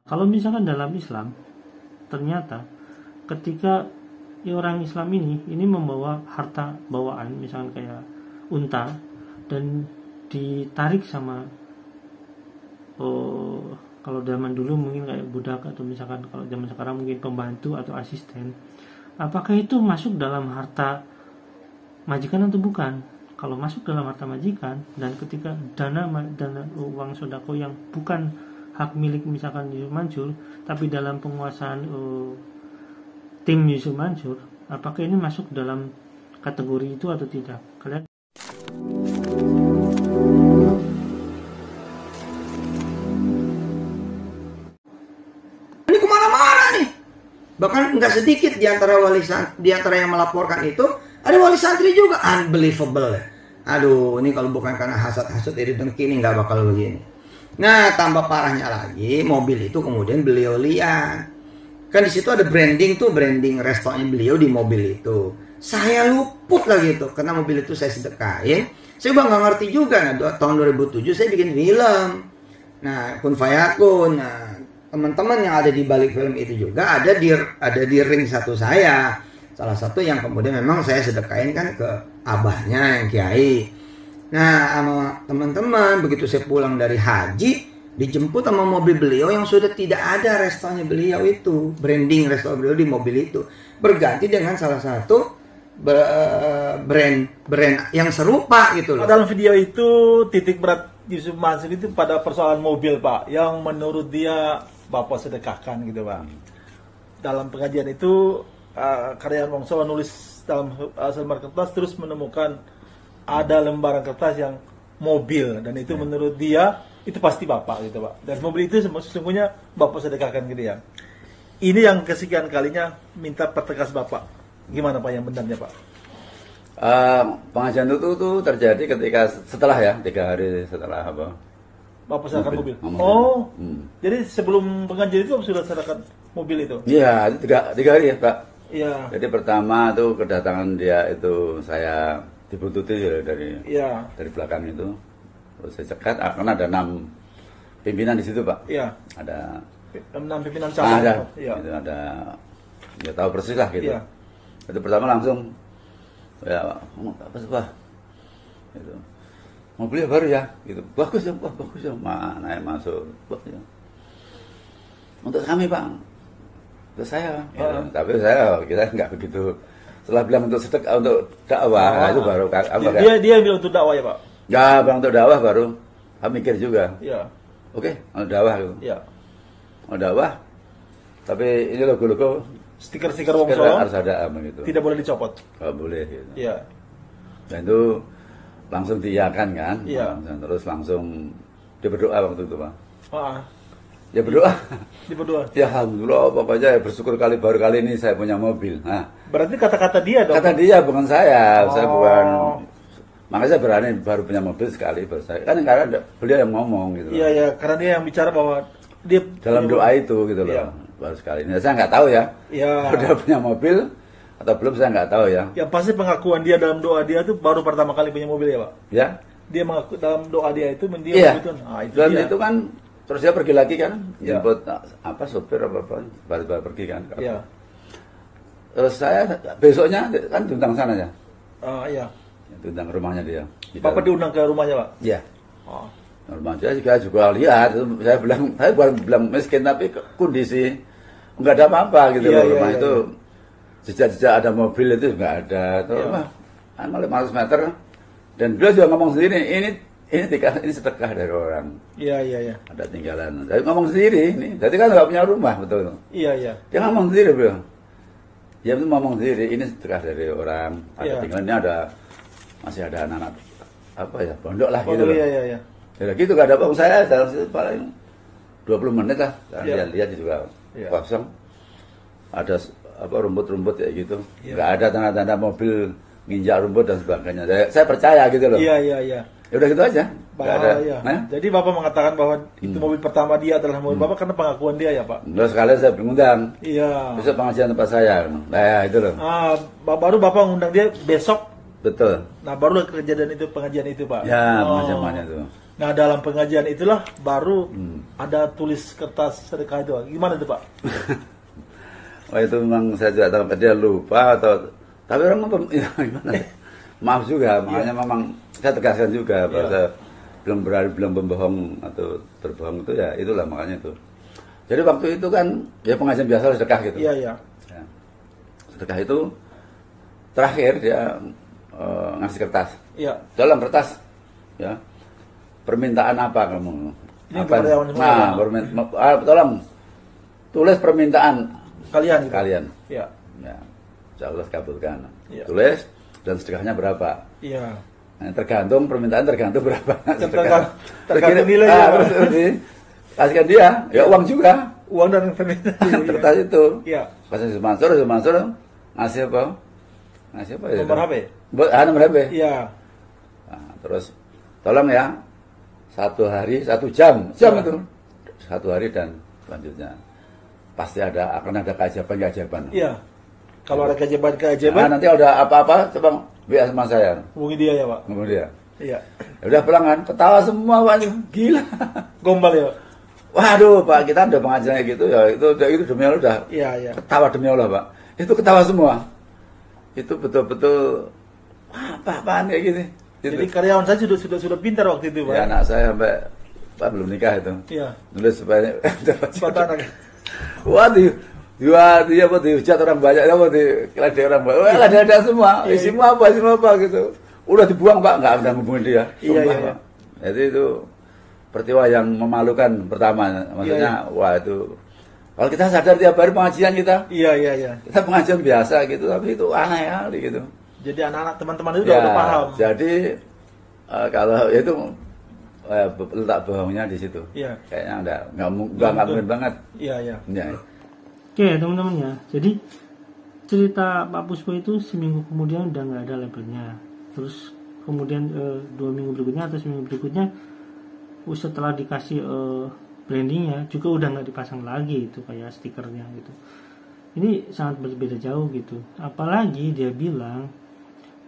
Kalau misalkan dalam Islam, ternyata ketika orang Islam ini membawa harta bawaan, misalkan kayak unta, dan ditarik sama kalau zaman dulu mungkin kayak budak, atau misalkan kalau zaman sekarang mungkin pembantu atau asisten, apakah itu masuk dalam harta majikan atau bukan? Kalau masuk dalam harta majikan, dan ketika dana uang sodako yang bukan hak milik misalkan Yusuf Mansur, tapi dalam penguasaan tim Yusuf Mansur, apakah ini masuk dalam kategori itu atau tidak? Kalian ini kemana-mana nih. Bahkan nggak sedikit di antara yang melaporkan itu ada wali santri juga. Unbelievable. Aduh, ini kalau bukan karena hasad-hasad iri dengki ini nggak bakal begini. Nah, tambah parahnya lagi, mobil itu kemudian beliau lihat. Kan di situ ada branding restorannya beliau di mobil itu. Saya luput lagi itu, karena mobil itu saya sedekahin. Saya juga nggak ngerti juga. Nah, tahun 2007 saya bikin film. Nah, Kun Fayakun. Nah, teman-teman yang ada di balik film itu juga ada di ring satu saya. Salah satu yang kemudian memang saya sedekahin kan ke abahnya yang kiai. Nah, sama teman-teman begitu saya pulang dari haji, dijemput sama mobil beliau yang sudah tidak ada restorannya beliau itu, branding restoran beliau di mobil itu, berganti dengan salah satu brand yang serupa gitu loh. Dalam video itu titik berat Yusuf Mansur itu pada persoalan mobil, Pak, yang menurut dia Bapak sedekahkan gitu, Pak. Dalam pengajian itu karyawan Wongso nulis dalam selembar kertas, terus menemukan ada lembaran kertas yang mobil, dan itu menurut dia itu pasti Bapak gitu, Pak. Dan mobil itu sesungguhnya Bapak sedekahkan ke dia. Ini yang kesekian kalinya minta pertegas Bapak. Gimana Pak yang benarnya, Pak? Pengajian itu terjadi ketika setelah 3 hari setelah apa? Bapak sedekahkan mobil. Oh, jadi sebelum pengajian itu sudah sedekahkan mobil itu? Iya, itu 3 hari ya, Pak. Iya. Jadi pertama tuh kedatangan dia itu saya dibuntuti dari belakang itu. Terus saya cekat, karena ada 6 pimpinan di situ, Pak. Iya. Ada 6 pimpinan cabang. Ada. Iya. Itu ada, ya tahu persis lah gitu. Iya. Itu pertama langsung, ya apa sih, Pak? Itu mobilnya baru ya, gitu. Bagus ya, Pak, bagus ya. Mana yang masuk, bagus ya. Untuk kami, Pak. Untuk saya. Gitu. Tapi kita nggak begitu. Setelah bilang untuk sedekah, untuk dakwah, itu baru dia bilang untuk dakwah ya, Pak? Ya, bilang untuk dakwah baru kami mikir juga. Iya. Oke, untuk dakwah gitu. Iya. Untuk dakwah. Tapi ini logo-logo stiker Wongso harus ada gitu. Tidak boleh dicopot. Nggak boleh gitu. Iya. Dan itu langsung diiyakan kan. Iya. Dan terus langsung dia berdoa waktu itu, Pak. Ya berdoa. Dia berdoa. Ya alhamdulillah, pokoknya ya bersyukur baru kali ini saya punya mobil. Nah, berarti kata-kata dia dong. Kata dia, bukan saya. Saya bukan. Makanya saya berani baru punya mobil sekali baru saya. Kan karena beliau yang ngomong gitu. Iya, ya, karena dia yang bicara bahwa dia dalam doa itu gitu loh. Iya. Baru sekali ini. Saya nggak tahu ya. Iya. Udah punya mobil atau belum, saya nggak taw ya. Yang pasti pengakuan dia dalam doa dia itu baru pertama kali punya mobil ya, Pak. Ya. Dia mengaku dalam doa dia itu iya. Itu dan dia. Itu kan terus dia pergi lagi kan, Iya. jemput sopir apa baru pergi kan. Iya. Terus saya besoknya kan diundang sana ya. Iya. Diundang rumahnya dia. Bapak diundang ke rumahnya, Pak? Iya. Oh. Rumah dia juga lihat. Saya bukan bilang miskin, tapi kondisi nggak ada apa-apa gitu Iya, loh. Rumah iya, itu jejak-jejak ada mobil itu nggak ada. Terus Iya. 500 meter. Dan beliau juga ngomong sendiri, ini sedekah dari orang. Iya. Ada tinggalan. Saya ngomong sendiri ini. Jadi kan nggak punya rumah, betul. Iya. Dia ngomong sendiri, beliau. Dia itu ngomong sendiri, ini sedekah dari orang. Ada Iya. tinggalan, ini masih ada anak-anak pondok lah gitu. Iya. Ya gitu, gak ada apa saya dalam situ paling 20 menit lah. Iya. Lihat juga Iya. kosong. Ada rumput-rumput kayak gitu. Iya. Nggak ada tanda-tanda mobil nginjak rumput dan sebagainya. Saya percaya gitu loh. Iya. Ya udah gitu aja. Nggak ada. Iya. Nah, Jadi Bapak mengatakan bahwa itu mobil pertama dia adalah mobil Bapak karena pengakuan dia ya, Pak? terus sekalian saya mengundang. Iya. Besok pengajian tempat saya. Nah ya, itu loh. Baru Bapak mengundang dia besok. Betul. Nah, baru kejadian itu, pengajian itu, Pak. Ya, pengajian itu. Nah, dalam pengajian itulah baru ada tulis kertas sedekah itu. Gimana tuh Pak? Wah itu memang saya juga tahu dia lupa atau tapi orang ya, gimana? Maaf juga, makanya memang saya tegaskan juga bahwa saya belum berani belum membohong atau berbohong itu ya itulah makanya itu. Jadi waktu itu kan ya pengajian biasa sedekah gitu. Iya, iya. Ya. Sedekah itu terakhir dia ngasih kertas. Iya. Dalam kertas ya. Permintaan apa kamu? Ini Apa? karyawan semua, Nah, tolong tulis permintaan Kalian gitu. kalian. Iya. Ya, insya Allah kabulkan. Iya. Tulis dan sedekahnya berapa? Iya. Nah, tergantung permintaan tergantung berapa. Tergantung nilai ya. Terus kasihkan dia, ya uang juga. Uang dan permintaan. Kertas itu. Iya. Kasih Mansur ngasih apa? Ngasih apa ya? Nomor HP. Nomor HP. Iya. Nah, terus tolong ya 1 hari 1 jam itu 1 hari dan selanjutnya pasti akan ada keajaiban. Iya. Kalau ada Nah, keajaiban, nanti ada apa-apa coba WA sama saya. hubungi dia ya Pak. Ngomong dia. Iya. Ya udah pulang kan, ketawa semua Pak. Gila. Gombal ya. Waduh Pak, kita udah pengajian gitu ya. Itu demi Allah udah. Iya, iya. Ketawa demi Allah Pak. Itu ketawa semua. Itu betul-betul apa-apaan kayak gini. Jadi karyawan saya sudah pintar waktu itu Pak. Ya anak saya sampai Pak belum nikah itu. Iya. Nulis supaya dapat Foto anak. wah dia apa dihujat orang banyak apa dikelade orang banyak. Wah ada semua. Isimu apa gitu. Udah dibuang Pak, nggak ada hubungin dia. Iya, Sumpah, iya. Pak. Jadi itu peristiwa yang memalukan pertama. Maksudnya wah itu kalau kita sadar tiap hari pengajian kita Iya. kita pengajian biasa gitu tapi itu aneh kali gitu. Jadi anak-anak teman-teman itu udah paham. Jadi kalau itu letak bohongnya di situ. Iya. Kayaknya nggak mungkin banget. Iya. Ya. Oke teman-teman ya, jadi cerita Pak Puspo itu seminggu kemudian udah nggak ada labelnya. Terus kemudian 2 minggu berikutnya atau seminggu berikutnya setelah dikasih brandingnya juga udah nggak dipasang lagi itu kayak stikernya gitu. Ini sangat berbeda jauh gitu. Apalagi dia bilang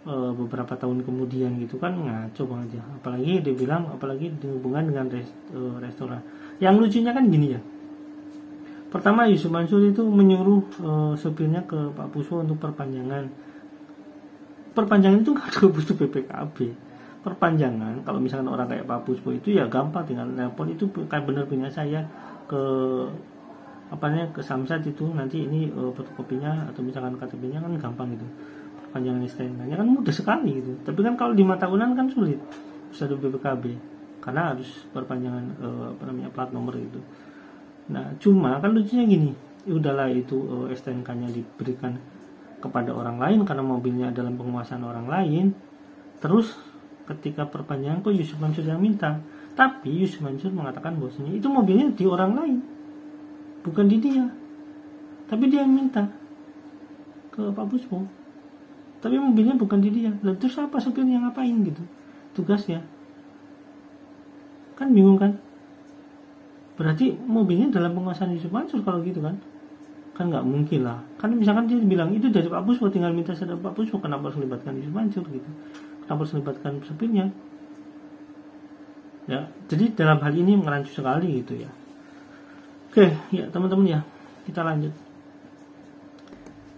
beberapa tahun kemudian gitu kan ngaco banget ya. Apalagi dia bilang dihubungkan dengan restoran. Yang lucunya kan gini ya. Pertama Yusuf Mansur itu menyuruh sopirnya ke Pak Puspo untuk perpanjangan. Perpanjangan itu nggak butuh PPKB. Perpanjangan kalau misalkan orang kayak Pak Puspo itu ya gampang tinggal telepon itu kayak bener punya saya ke ke Samsat itu nanti ini fotokopinya atau misalkan KTP-nya kan gampang gitu. Perpanjangan STNK-nya kan mudah sekali gitu. Tapi kan kalau 5 tahunan kan sulit. Bisa ada BPKB karena harus perpanjangan plat nomor itu. Nah, cuma kan lucunya gini, udahlah itu STNK-nya diberikan kepada orang lain karena mobilnya dalam penguasaan orang lain. Terus ketika perpanjangan kok Yusuf Mansur yang minta. Tapi Yusuf Mansur mengatakan bahwasanya itu mobilnya di orang lain. Bukan di dia. Tapi dia yang minta ke Pak Puspo. Tapi mobilnya bukan di dia. Lalu terus apa sopirnya ngapain gitu? Tugasnya. Kan bingung kan? Berarti mobilnya dalam penguasaan Yusuf Mansur kalau gitu kan nggak mungkin lah. Kan misalkan dia bilang itu dari Pak Puspo, tinggal minta sadar Pak Puspo, kenapa harus melibatkan Yusuf Mansur gitu, kenapa harus melibatkan supirnya ya. Jadi dalam hal ini merancu sekali gitu ya. Oke ya teman-teman ya, kita lanjut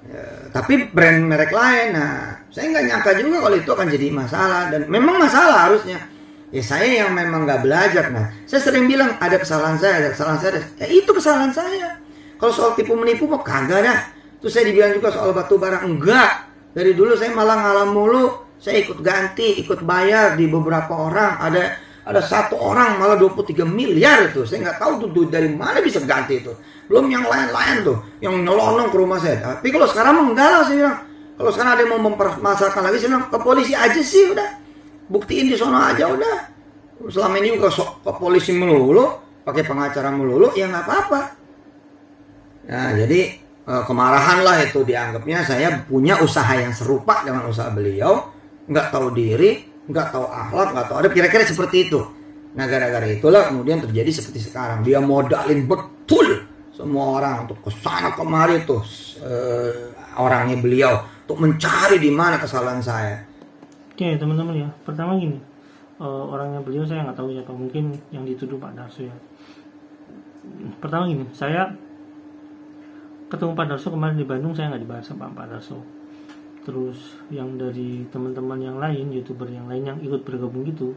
ya, tapi brand merek lain. Nah saya nggak nyangka juga kalau itu akan jadi masalah, dan memang masalah harusnya. Ya saya yang memang nggak belajar. Nah saya sering bilang ada kesalahan saya. Ya itu kesalahan saya. Kalau soal tipu menipu kok kagak dah. Terus saya dibilang juga soal batu bara, enggak. Dari dulu saya malah ngalah mulu. Saya ikut ganti, ikut bayar di beberapa orang. Ada 1 orang malah 23 miliar itu. Saya nggak tahu tuh dari mana bisa ganti itu. Belum yang lain-lain tuh, yang nyelonong ke rumah saya. Tapi kalau sekarang enggak lah saya bilang. Kalau sekarang ada yang mau mempermasalahkan lagi, saya bilang ke polisi aja sih udah. Buktiin di sono aja udah. Selama ini juga ke polisi melulu, pakai pengacara melulu, ya nggak apa-apa. Nah jadi kemarahan lah itu dianggapnya saya punya usaha yang serupa dengan usaha beliau, nggak tahu diri, nggak tahu akhlak, nggak tahu ada, kira-kira seperti itu. Nah gara-gara itulah kemudian terjadi seperti sekarang. Dia modalin betul semua orang untuk kesana kemari tuh orangnya beliau untuk mencari di mana kesalahan saya. Oke teman-teman ya, pertama gini, orangnya beliau saya nggak tahu siapa, mungkin yang dituduh Pak Darso ya. Pertama gini, saya ketemu Pak Darso kemarin di Bandung, saya nggak dibayar sama Pak Darso. Terus yang dari teman-teman yang lain, YouTuber yang lain yang ikut bergabung gitu,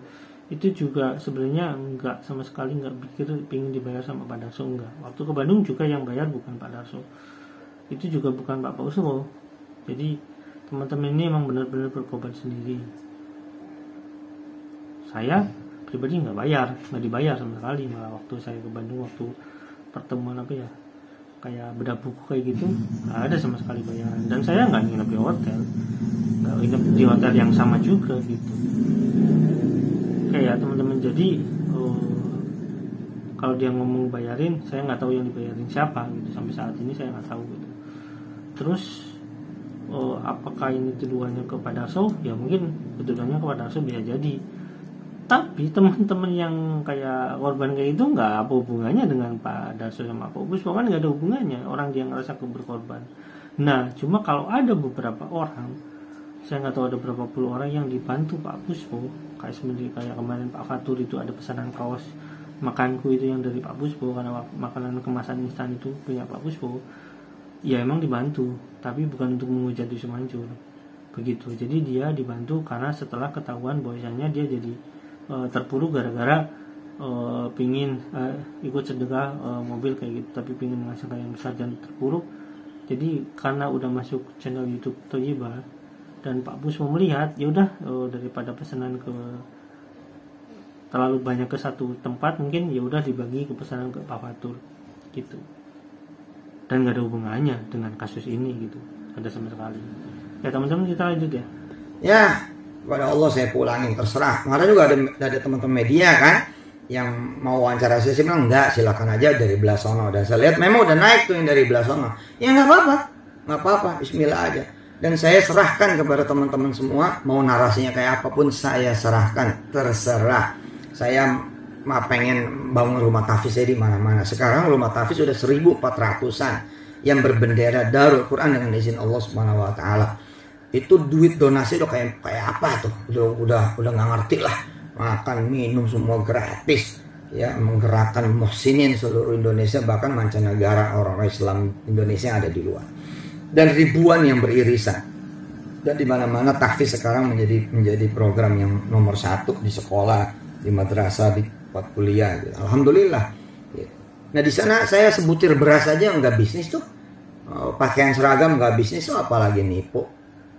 itu juga sebenarnya nggak sama sekali nggak pikir pingin dibayar sama Pak Darso, enggak. Waktu ke Bandung juga yang bayar bukan Pak Darso, itu juga bukan Pak Pausro. Jadi teman-teman ini emang benar-benar berkorban sendiri. Saya pribadi nggak dibayar sama sekali. Malah waktu saya ke Bandung, waktu pertemuan apa ya, kayak bedah buku kayak gitu, nggak ada sama sekali bayaran. Dan saya nggak nginep di hotel, nggak nginep di hotel yang sama juga gitu. Kayak teman-teman, jadi kalau dia ngomong bayarin, saya nggak tahu yang dibayarin siapa gitu. Sampai saat ini saya nggak tahu gitu. Terus apakah ini tuduhannya ke Pak Darso? Ya mungkin tuduhannya ke Pak Darso bisa jadi. Tapi teman-teman yang kayak korban kayak itu nggak apa hubungannya dengan Pak Darso sama Pak Puspo, kan nggak ada hubungannya. Orang dia ngerasa berkorban. Nah, cuma kalau ada beberapa orang, saya nggak tahu ada berapa puluh orang yang dibantu Pak Puspo, kayak kemarin Pak Fatur itu ada pesanan kaos makanku itu yang dari Pak Puspo, karena makanan kemasan instan itu punya Pak Puspo. Ya emang dibantu, tapi bukan untuk menghujat Yusuf Mansur begitu. Jadi dia dibantu karena setelah ketahuan bahwasanya dia jadi terpuruk gara-gara pingin ikut sedekah mobil kayak gitu, tapi pingin menghasilkan yang besar dan terpuruk. Jadi karena udah masuk channel YouTube Toyiba dan Pak Puspo melihat, ya udah daripada pesanan ke terlalu banyak ke satu tempat, mungkin ya udah dibagi ke pesanan ke Pak Fatur gitu. Dan nggak ada hubungannya dengan kasus ini gitu, ada sama sekali. Ya teman-teman, kita lanjut ya. Ya, kepada Allah saya pulangin, terserah. Kemarin juga ada teman-teman media kan yang mau wawancara saya bilang enggak, silakan aja dari belah sono. Dan saya lihat memang udah naik tuh yang dari belah sono. Ya nggak apa-apa, Bismillah aja. Dan saya serahkan kepada teman-teman semua, mau narasinya kayak apapun saya serahkan, terserah. Saya pengen bangun rumah tahfiz saya di mana-mana. Sekarang rumah tahfiz sudah 1.400-an yang berbendera Darul Quran dengan izin Allah Subhanahu wa taala. Itu duit donasi udah kayak apa tuh, udah nggak ngerti lah. Makan minum semua gratis ya, menggerakkan muhsinin seluruh Indonesia, bahkan mancanegara, orang Islam Indonesia ada di luar, dan ribuan yang beririsan. Dan di mana-mana tahfiz sekarang menjadi program yang nomor 1 di sekolah, di madrasah, di tempat kuliah gitu. Alhamdulillah. Nah di sana saya sebutir beras aja nggak bisnis tuh, pakaian seragam nggak bisnis tuh, apalagi nipu.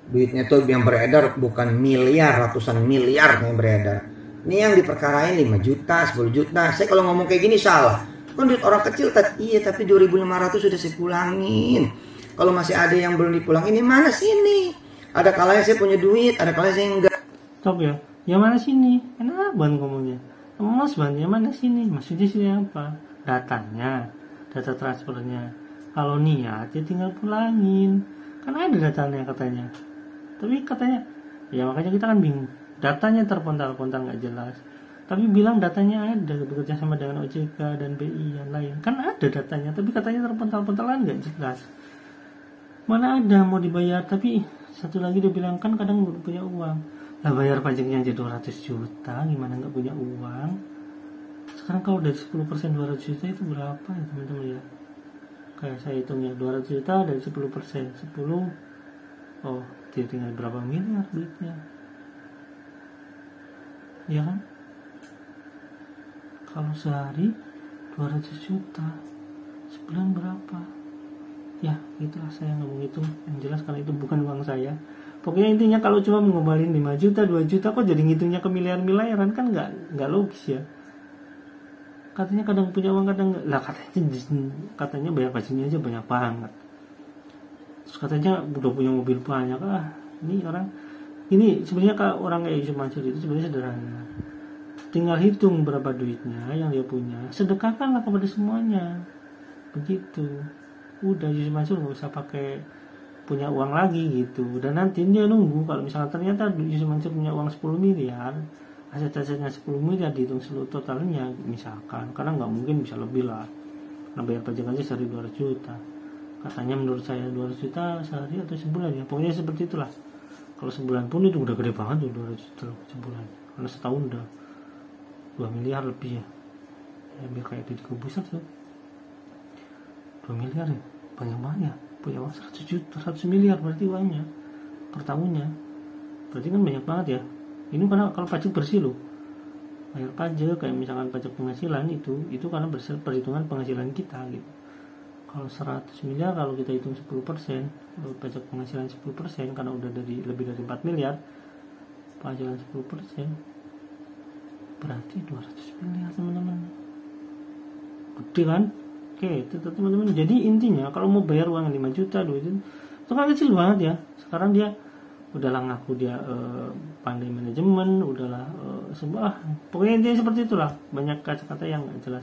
Duitnya tuh yang beredar bukan miliar, ratusan miliar yang beredar. Ini yang diperkarain 5 juta, 10 juta. Saya kalau ngomong kayak gini salah. Kan duit orang kecil, iya, tapi 2.500 sudah saya pulangin. Kalau masih ada yang belum dipulangin, ini mana sini? Ada kalanya saya punya duit, ada kalanya saya enggak. Stop ya. Yang mana sini? Enak banget ngomongnya. Mas banget, yang mana sini? Maksudnya sini apa? Datanya, data transfernya. Kalau niat ya tinggal pulangin. Kan ada datanya katanya. Tapi katanya, ya makanya kita kan bingung. Datanya terpontal-pontal nggak jelas. Tapi bilang datanya ada, bekerja sama dengan OJK dan BI yang lain. Kan ada datanya, tapi katanya terpontal-pontalan nggak jelas. Mana ada mau dibayar, tapi satu lagi dia bilang kan kadang belum punya uang. Lah bayar pajaknya aja 200 juta, gimana nggak punya uang? Sekarang kalau dari 10% 200 juta itu berapa ya teman-teman ya? Kayak saya hitungnya 200 juta dari 10%, 10, oh dia tinggal berapa miliar duitnya, ya kan? Kalau sehari 200 juta, sebulan berapa? Ya itulah, saya nggak mau hitung. Yang jelas kalau itu bukan uang saya. Pokoknya intinya kalau cuma mengembalikan 5 juta, 2 juta kok jadi ngitungnya ke miliar-miliaran, kan nggak logis ya. Katanya kadang punya uang, kadang nggak. Lah katanya bayar pajaknya aja banyak banget. Terus katanya udah punya mobil banyak. Ini orang ini sebenarnya kalau orang kayak Yusuf Mansur itu sebenarnya sederhana. Tinggal hitung berapa duitnya yang dia punya, sedekahkanlah kepada semuanya. Begitu. Udah, Yusuf Mansur nggak usah pakai punya uang lagi gitu. Dan nanti dia nunggu kalau misalnya ternyata Yusuf Mansur punya uang 10 miliar, aset-asetnya 10 miliar dihitung seluruh totalnya misalkan, karena nggak mungkin bisa lebih lah, nah bayar pajak aja sehari 200 juta katanya. Menurut saya 200 juta sehari atau sebulan ya, pokoknya seperti itulah. Kalau sebulan pun itu udah gede banget tuh 200 juta sebulan. karena setahun udah 2 miliar lebih ya, biar kayak Deddy Corbuzier tuh 2 miliar ya, banyak banget ya, punya uang 100 miliar berarti uangnya per tahunnya, berarti kan banyak banget ya. Ini karena kalau pajak bersih loh, bayar pajak kayak misalkan pajak penghasilan itu karena perhitungan penghasilan kita gitu. Kalau 100 miliar kalau kita hitung 10%, pajak penghasilan 10% karena udah lebih dari 4 miliar, penghasilan 10% berarti 200 miliar teman-teman, gede kan? Oke, itu teman-teman. Jadi intinya kalau mau bayar uang 5 juta, 2 juta itu kan kecil banget ya. Sekarang dia udahlah ngaku dia pandai manajemen, udahlah pokoknya intinya seperti itulah, banyak kata-kata yang gak jelas.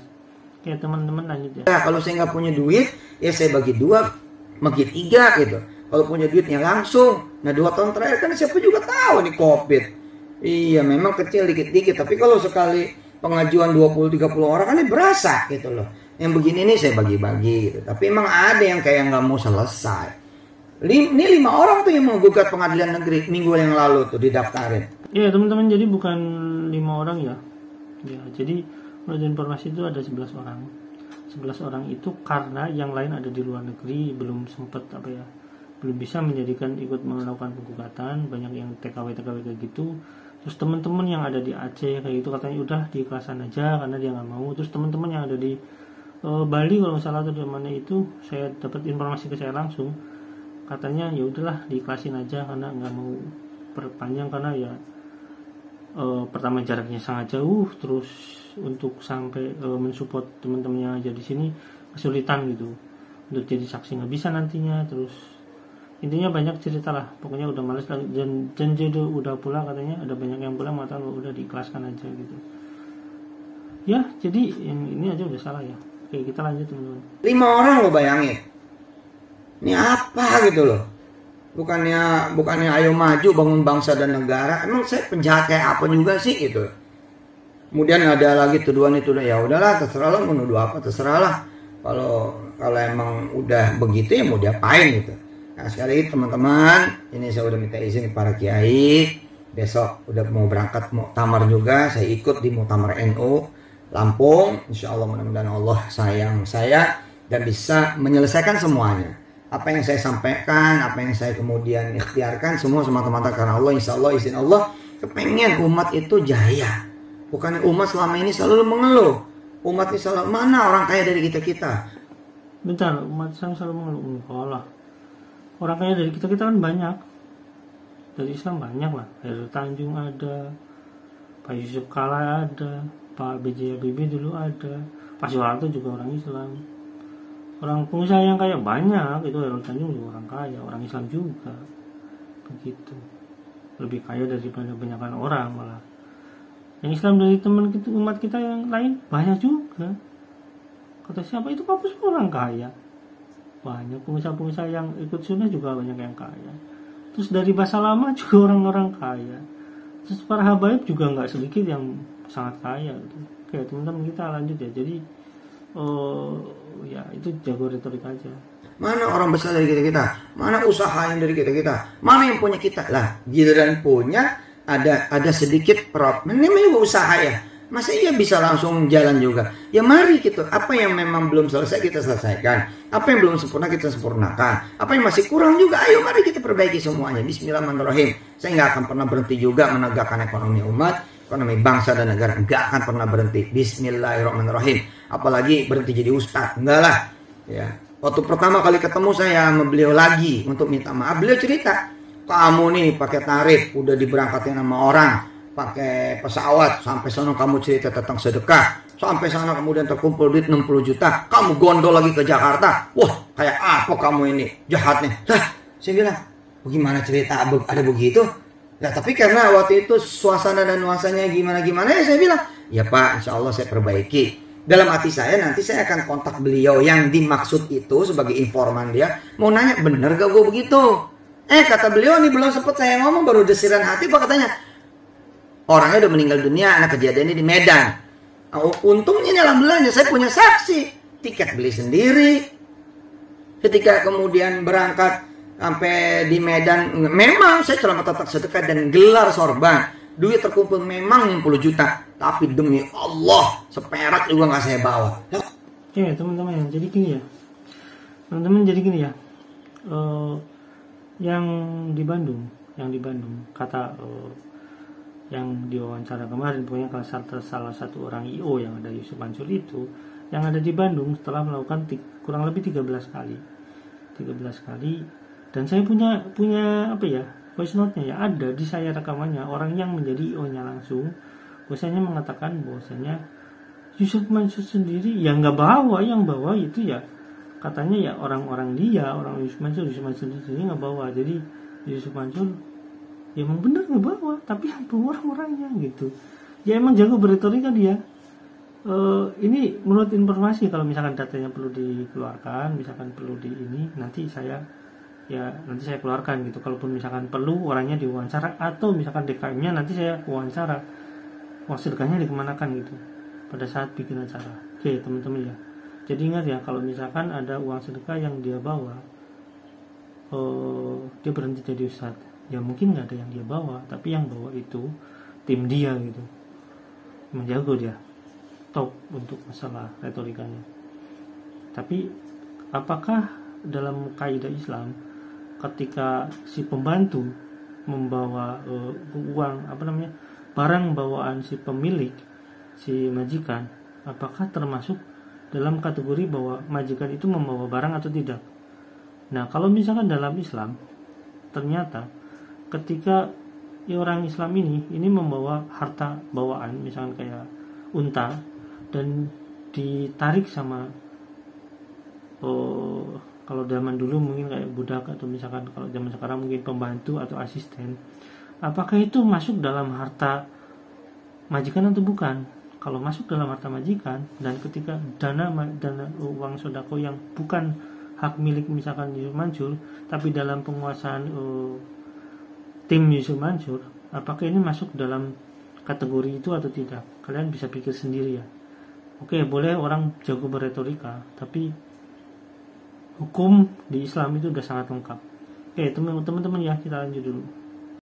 Oke teman-teman, lanjut ya. Kalau saya nggak punya duit, ya saya bagi 2, bagi 3 gitu. Kalau punya duitnya langsung. Nah 2 tahun terakhir kan siapa juga tahu nih COVID. Iya memang kecil dikit-dikit, tapi kalau sekali pengajuan 20-30 orang kan ini berasa gitu loh. Yang begini nih saya bagi-bagi gitu. Tapi emang ada yang kayak nggak mau selesai. Ini 5 orang tuh yang mau gugat pengadilan negeri minggu yang lalu tuh didaftarin. Iya teman-teman, jadi bukan 5 orang ya. Ya jadi menurut informasi itu ada 11 orang. 11 orang itu karena yang lain ada di luar negeri, belum sempat belum bisa menjadikan ikut melakukan penggugatan, banyak yang TKW kayak gitu. Terus teman-teman yang ada di Aceh kayak gitu katanya udah diikhlaskan aja karena dia nggak mau. Terus teman-teman yang ada di Bali kalau nggak salah atau di mana itu, saya dapat informasi ke saya langsung, katanya ya udahlah diikhlasin aja karena nggak mau perpanjang karena ya pertama jaraknya sangat jauh, terus untuk sampai mensupport teman-temannya aja di sini kesulitan gitu, untuk jadi saksi nggak bisa nantinya. Terus intinya banyak cerita lah, pokoknya udah males lagi, dan jodoh udah pula katanya ada banyak yang pula mengatakan udah diikhlaskan aja gitu ya. Jadi ini aja udah salah ya. Oke kita lanjut teman-teman. 5 orang lo bayangin, ini apa gitu loh. Bukannya ayo maju bangun bangsa dan negara. Emang saya penjahat kayak apa juga sih gitu. Kemudian ada lagi tuduhan itu, ya udahlah terserah lah, mau nuduh apa terserah lah. Kalau emang udah begitu ya mau diapain gitu. Nah sekali lagi teman-teman, ini saya udah minta izin para kiai, besok udah mau berangkat muktamar juga, saya ikut di muktamar NU Lampung. Insya Allah mudah-mudahan Allah sayang saya dan bisa menyelesaikan semuanya. Apa yang saya sampaikan, apa yang saya kemudian ikhtiarkan, semua semata-mata karena Allah. Insya Allah izin Allah, kepengen umat itu jaya. Bukan umat selama ini selalu mengeluh. Umat ini selalu, mana orang kaya dari kita-kita? Bentar, umat Islam selalu mengeluh. Enggak lah, orang kaya dari kita kan banyak. Dari Islam banyak lah. Hairil Tanjung ada, Pak Yusuf Kala ada, Pak B.J. Habibie dulu ada, Pak Soeharto juga orang Islam. Orang pengusaha yang kaya banyak, itu Hairil Tanjung juga orang kaya, orang Islam juga. Begitu. Lebih kaya daripada kebanyakan orang malah. Yang Islam dari teman kita, umat kita yang lain banyak juga. Kata siapa itu kamu semua orang kaya. Banyak pengusaha-pengusaha yang ikut sunnah juga banyak yang kaya. Terus dari bahasa lama juga orang-orang kaya. Terus para habaib juga nggak sedikit yang sangat kaya gitu. Oke teman-teman kita lanjut ya. Jadi ya itu jago retorik aja. Mana orang besar dari kita? Mana usaha yang dari kita? Mana yang punya kita? Lah giliran punya ada sedikit ini juga usaha ya. Masa iya bisa langsung jalan juga? Ya mari gitu. Apa yang memang belum selesai kita selesaikan. Apa yang belum sempurna kita sempurnakan. Apa yang masih kurang juga, ayo mari kita perbaiki semuanya. Bismillahirrahmanirrahim. Saya nggak akan pernah berhenti juga menegakkan ekonomi umat, ekonomi bangsa dan negara. Nggak akan pernah berhenti. Bismillahirrahmanirrahim. Apalagi berhenti jadi ustadz. Enggak lah. Ya. Waktu pertama kali ketemu saya sama beliau lagi untuk minta maaf, beliau cerita, kamu nih pakai tarif udah diberangkatin sama orang, pakai pesawat sampai sana kamu cerita tentang sedekah, sampai sana kemudian terkumpul duit 60 juta, kamu gondol lagi ke Jakarta, wah kayak apa kamu ini jahatnya. Lah saya bilang bagaimana cerita ada begitu? Nah tapi karena waktu itu suasana dan nuansanya gimana ya saya bilang ya Pak insya Allah saya perbaiki. Dalam hati saya nanti saya akan kontak beliau yang dimaksud itu sebagai informan dia, mau nanya bener gak gue begitu. Kata beliau nih belum sempat saya ngomong baru desiran hati Pak katanya, orangnya udah meninggal dunia, anak kejadian ini di Medan. Untungnya ini alhamdulillah saya punya saksi, tiket beli sendiri. Ketika kemudian berangkat sampai di Medan, memang saya selama tetap sedekah dan gelar sorban. duit terkumpul memang 60 juta, tapi demi Allah seperak juga nggak saya bawa. Oke teman-teman, jadi gini ya teman-teman, jadi gini ya, yang di Bandung kata yang diwawancara kemarin, pokoknya salah satu orang IO yang ada Yusuf Mansur itu, yang ada di Bandung setelah melakukan kurang lebih 13 kali, dan saya punya apa ya, voice note-nya ya, ada di saya rekamannya, orang yang menjadi IO-nya langsung bahwasanya mengatakan bahwasanya Yusuf Mansur sendiri yang nggak bawa, yang bawa itu ya katanya ya orang Yusuf Mansur sendiri nggak bawa. Jadi Yusuf Mansur ya emang benar nggak bawa, tapi yang bawa orang-orangnya gitu. Ya emang jago berretorika dia. Ini menurut informasi, kalau misalkan datanya perlu dikeluarkan, misalkan perlu di ini, nanti saya keluarkan gitu. Kalaupun misalkan perlu orangnya diwawancara, atau misalkan DKM-nya nanti saya wawancara, uang sedekahnya dikemanakan gitu pada saat bikin acara. Oke teman-teman ya, jadi ingat ya, kalau misalkan ada uang sedekah yang dia bawa, dia berhenti jadi ustadz, ya mungkin nggak ada yang dia bawa, tapi yang bawa itu tim dia gitu. Menjago dia, top untuk masalah retorikanya. Tapi apakah dalam kaidah Islam ketika si pembantu membawa uang barang bawaan si pemilik, si majikan, apakah termasuk dalam kategori bahwa majikan itu membawa barang atau tidak? Nah, kalau misalkan dalam Islam, ternyata ketika orang Islam ini membawa harta bawaan, misalkan kayak unta, dan ditarik sama kalau zaman dulu mungkin kayak budak, atau misalkan kalau zaman sekarang mungkin pembantu atau asisten, apakah itu masuk dalam harta majikan atau bukan? Kalau masuk dalam harta majikan, dan ketika dana uang sodako yang bukan hak milik misalkan Yusuf Mansur, tapi dalam penguasaan tim Yusuf Mansur, apakah ini masuk dalam kategori itu atau tidak? Kalian bisa pikir sendiri ya. Oke, boleh orang jago berretorika, tapi hukum di Islam itu udah sangat lengkap. Oke teman-teman ya, kita lanjut dulu.